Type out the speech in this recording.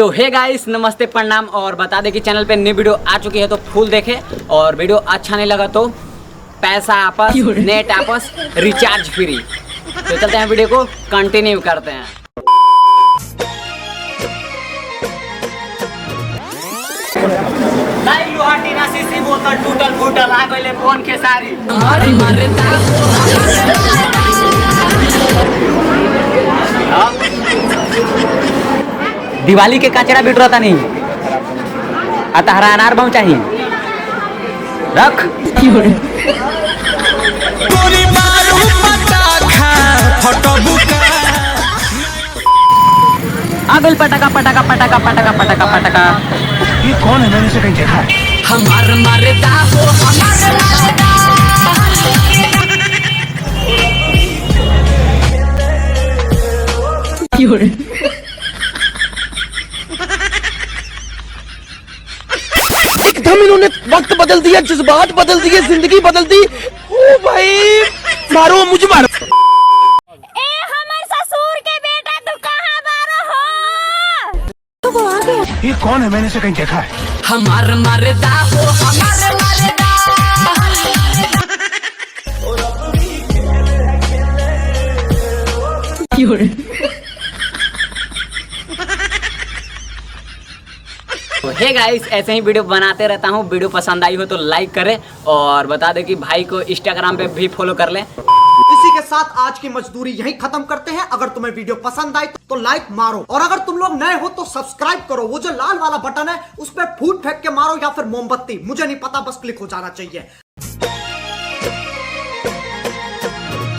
तो hey guys, नमस्ते प्रणाम। और बता दें कि चैनल पे नई वीडियो आ चुकी है तो फुल देखे, और वीडियो अच्छा नहीं लगा तो पैसा आपस, नेट आपस, रिचार्ज फ्री। तो चलते हैं, वीडियो को कंटिन्यू करते हैं। टूटल फूटल आ गइले फोन के सारी। दिवाली के कचरा बिट रहा नहीं, अतहरा अनार बम चाहिए रख। आगल पटाखा पटाखा पटाखा पटाखा पटाखा पटाखा। ये कौन है? मैंने इसे कहीं देखा है। हमार मरदा हो हमार मरदा। एकदम इन्होंने वक्त बदल दिया, जज्बात बदल दिए, जिंदगी बदल दी। ओ भाई, मारो मुझे, मारो। ससुर के बेटा तू कहाँ बारो हो? ये कौन है? मैंने इसे कहीं देखा है। हमार मरदा हो हमार मरदा। हे गाइस, ऐसे ही वीडियो बनाते रहता हूँ। वीडियो पसंद आई हो तो लाइक करें, और बता दें कि भाई को इंस्टाग्राम पे भी फॉलो कर लें। इसी के साथ आज की मजदूरी यहीं खत्म करते हैं। अगर तुम्हें वीडियो पसंद आई तो लाइक मारो, और अगर तुम लोग नए हो तो सब्सक्राइब करो। वो जो लाल वाला बटन है उस पर फूट फेंक के मारो, या फिर मोमबत्ती, मुझे नहीं पता, बस क्लिक हो जाना चाहिए।